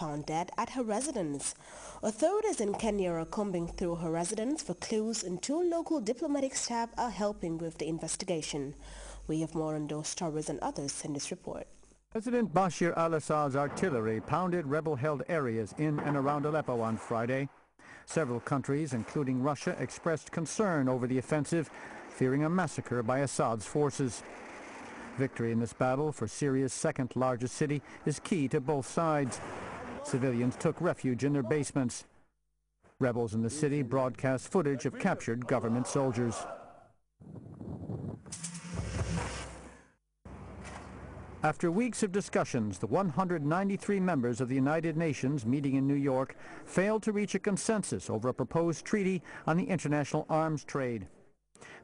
Found dead at her residence. Authorities in Kenya are combing through her residence for clues, and 2 local diplomatic staff are helping with the investigation. We have more on those stories and others in this report. President Bashir al-Assad's artillery pounded rebel-held areas in and around Aleppo on Friday. Several countries, including Russia, expressed concern over the offensive, fearing a massacre by Assad's forces. Victory in this battle for Syria's second-largest city is key to both sides. Civilians took refuge in their basements. Rebels in the city broadcast footage of captured government soldiers. After weeks of discussions, the 193 members of the United Nations meeting in New York failed to reach a consensus over a proposed treaty on the international arms trade.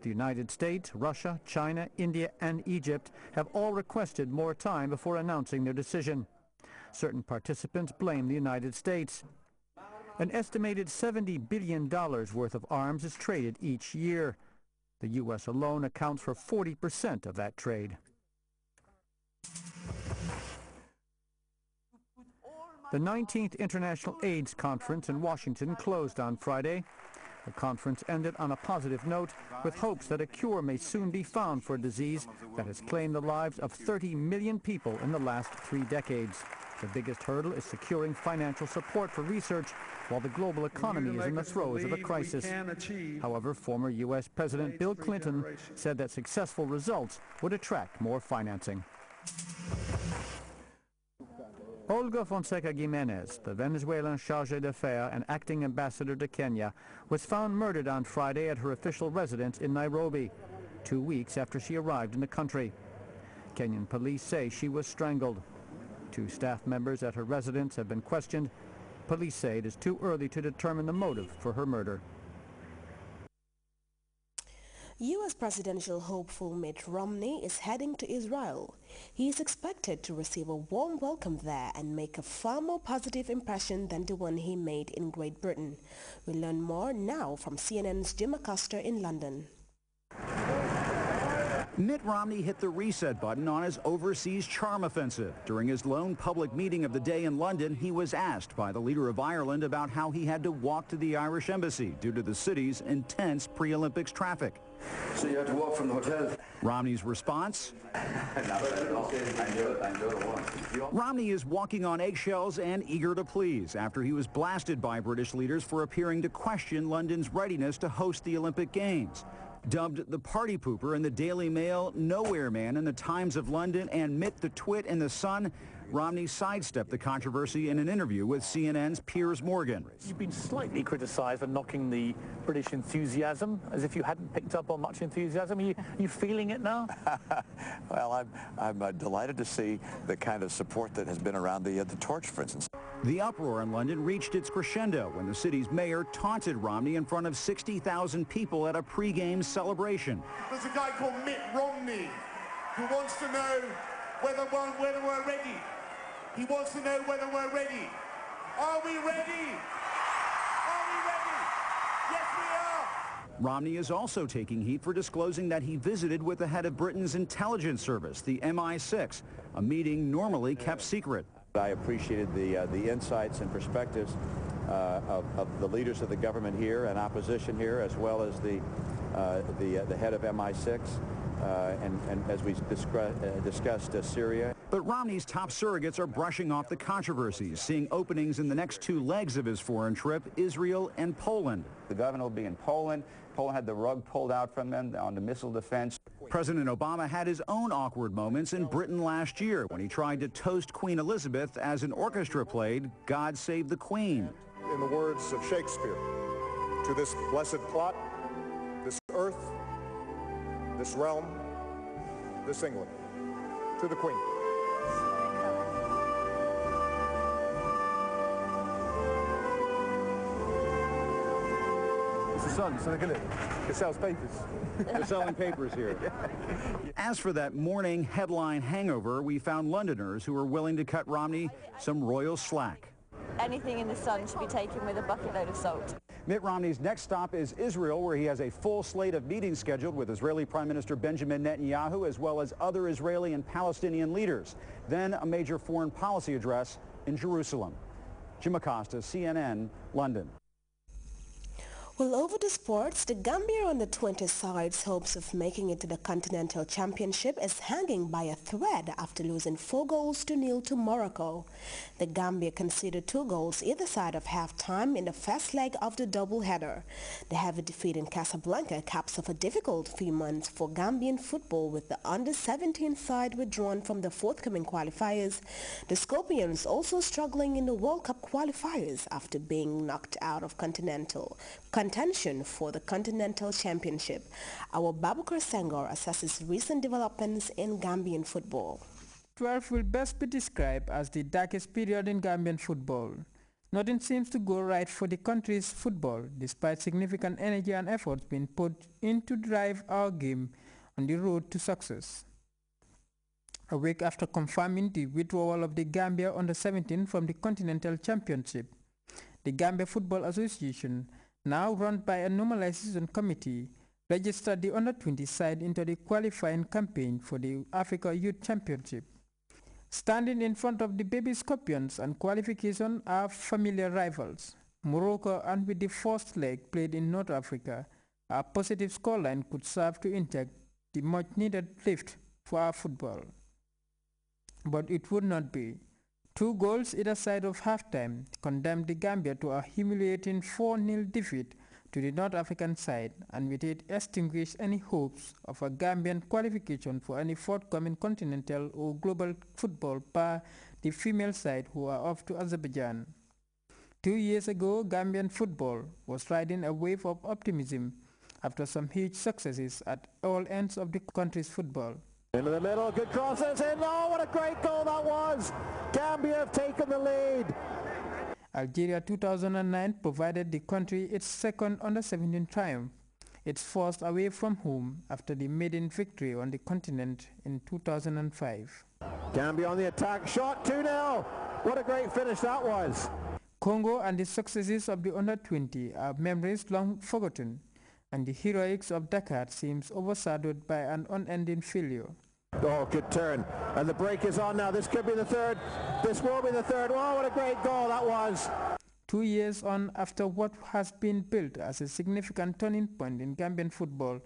The United States, Russia, China, India, and Egypt have all requested more time before announcing their decision. Certain participants blame the United States. An estimated $70 billion worth of arms is traded each year. The U.S. alone accounts for 40% of that trade. The 19th International AIDS Conference in Washington closed on Friday. The conference ended on a positive note, with hopes that a cure may soon be found for a disease that has claimed the lives of 30 million people in the last 3 decades. The biggest hurdle is securing financial support for research while the global economy is in the throes of a crisis. However, former U.S. President Bill Clinton said that successful results would attract more financing. Olga Fonseca Jimenez, the Venezuelan chargé d'affaires and acting ambassador to Kenya, was found murdered on Friday at her official residence in Nairobi, 2 weeks after she arrived in the country. Kenyan police say she was strangled. 2 staff members at her residence have been questioned. Police say it is too early to determine the motive for her murder. U.S. presidential hopeful Mitt Romney is heading to Israel. He is expected to receive a warm welcome there and make a far more positive impression than the one he made in Great Britain. We learn more now from CNN's Jim Acosta in London. Mitt Romney hit the reset button on his overseas charm offensive. During his lone public meeting of the day in London, he was asked by the leader of Ireland about how he had to walk to the Irish embassy due to the city's intense pre-Olympics traffic. So you had to walk from the hotel? Romney's response? Romney is walking on eggshells and eager to please after he was blasted by British leaders for appearing to question London's readiness to host the Olympic Games. Dubbed the party pooper in the Daily Mail, nowhere man in the Times of London, and Mitt the Twit in the Sun, Romney sidestepped the controversy in an interview with CNN's Piers Morgan. You've been slightly criticised for knocking the British enthusiasm, as if you hadn't picked up on much enthusiasm. Are you feeling it now? Well, I'm delighted to see the kind of support that has been around the torch, for instance. The uproar in London reached its crescendo when the city's mayor taunted Romney in front of 60,000 people at a pre-game celebration. There's a guy called Mitt Romney who wants to know whether we're ready. He wants to know whether we're ready. Are we ready? Are we ready? Yes, we are. Romney is also taking heat for disclosing that he visited with the head of Britain's intelligence service, the MI6, a meeting normally kept secret. I appreciated the insights and perspectives of the leaders of the government here and opposition here, as well as the head of MI6, and as we discussed Syria. But Romney's top surrogates are brushing off the controversies, seeing openings in the next 2 legs of his foreign trip, Israel and Poland. The governor will be in Poland. Poland had the rug pulled out from them on the missile defense. President Obama had his own awkward moments in Britain last year when he tried to toast Queen Elizabeth as an orchestra played God Save the Queen. In the words of Shakespeare, to this blessed plot, this earth, this realm, this England, to the Queen. It's the sun, so look at it. It sells papers. They're selling papers here. As for that morning headline hangover, we found Londoners who were willing to cut Romney some royal slack. Anything in the sun should be taken with a bucket load of salt. Mitt Romney's next stop is Israel, where he has a full slate of meetings scheduled with Israeli Prime Minister Benjamin Netanyahu, as well as other Israeli and Palestinian leaders. Then a major foreign policy address in Jerusalem. Jim Acosta, CNN, London. Well, over to sports, the Gambia under-20 side's hopes of making it to the Continental Championship is hanging by a thread after losing 4-0 to Morocco. The Gambia conceded 2 goals either side of half-time in the first leg of the doubleheader. The heavy defeat in Casablanca caps off a difficult few months for Gambian football, with the under-17 side withdrawn from the forthcoming qualifiers. The Scorpions also struggling in the World Cup qualifiers after being knocked out of contention for the Continental Championship. Our Babukar Senghor assesses recent developments in Gambian football. 12 will best be described as the darkest period in Gambian football. Nothing seems to go right for the country's football, despite significant energy and efforts being put in to drive our game on the road to success. A week after confirming the withdrawal of the Gambia under-17 from the Continental Championship, the Gambia Football Association, now run by a normalization committee, registered the under-20 side into the qualifying campaign for the Africa Youth Championship. Standing in front of the Baby Scorpions and qualification are familiar rivals, Morocco, and with the first leg played in North Africa, a positive scoreline could serve to inject the much-needed lift for our football. But it would not be. 2 goals either side of halftime condemned the Gambia to a humiliating 4-0 defeat to the North African side, and with it extinguished any hopes of a Gambian qualification for any forthcoming continental or global football bar the female side, who are off to Azerbaijan. 2 years ago, Gambian football was riding a wave of optimism after some huge successes at all ends of the country's football. Into the middle, good crosses in. Oh, what a great goal that was! Gambia have taken the lead. Algeria 2009 provided the country its second under-17 triumph, its first away from home after the maiden victory on the continent in 2005. Gambia on the attack, shot 2-0. What a great finish that was. Congo and the successes of the under-20 are memories long forgotten, and the heroics of Dakar seems overshadowed by an unending failure. Oh, good turn. And the break is on now. This could be the third. This will be the third. Oh, what a great goal that was. 2 years on after what has been built as a significant turning point in Gambian football,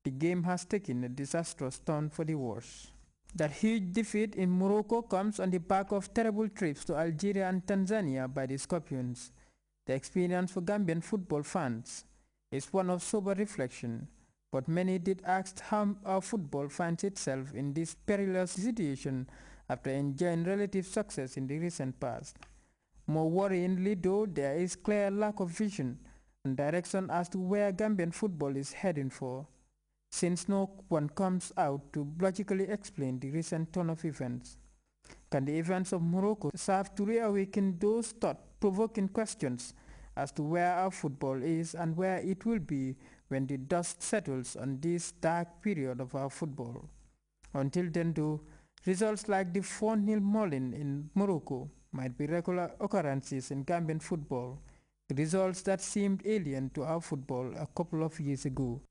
the game has taken a disastrous turn for the worse. That huge defeat in Morocco comes on the back of terrible trips to Algeria and Tanzania by the Scorpions. The experience for Gambian football fans is one of sober reflection, but many did ask how our football finds itself in this perilous situation after enjoying relative success in the recent past. More worryingly though, there is clear lack of vision and direction as to where Gambian football is heading for, since no one comes out to logically explain the recent turn of events. Can the events of Morocco serve to reawaken those thought-provoking questions as to where our football is and where it will be when the dust settles on this dark period of our football? Until then though, results like the 4-0 mauling in Morocco might be regular occurrences in Gambian football, results that seemed alien to our football a couple of years ago.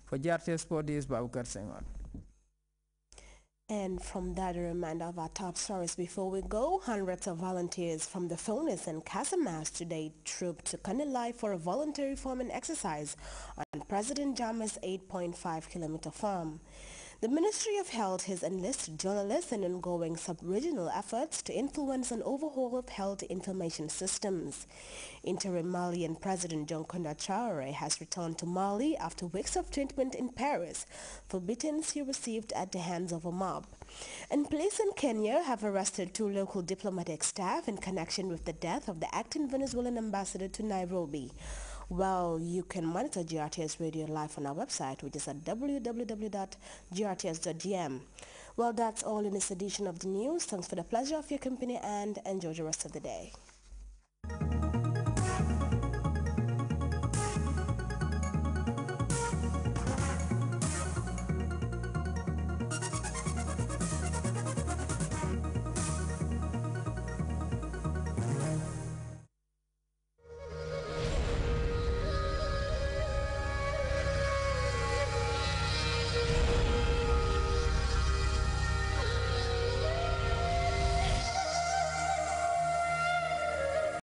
For Grts Sport, this is Babukar Senghor. And from that, a reminder of our top stories before we go. Hundreds of volunteers from the Fonis and Casamas today trooped to Kanilai for a voluntary farming exercise on President Jammeh's 8.5-kilometer farm. The Ministry of Health has enlisted journalists in ongoing sub-regional efforts to influence an overhaul of health information systems. Interim Malian President John Konda Traore has returned to Mali after weeks of treatment in Paris for beatings he received at the hands of a mob. And police in Kenya have arrested 2 local diplomatic staff in connection with the death of the acting Venezuelan ambassador to Nairobi. Well, you can monitor GRTS Radio live on our website, which is at www.grts.gm. Well, that's all in this edition of the news. Thanks for the pleasure of your company and enjoy the rest of the day.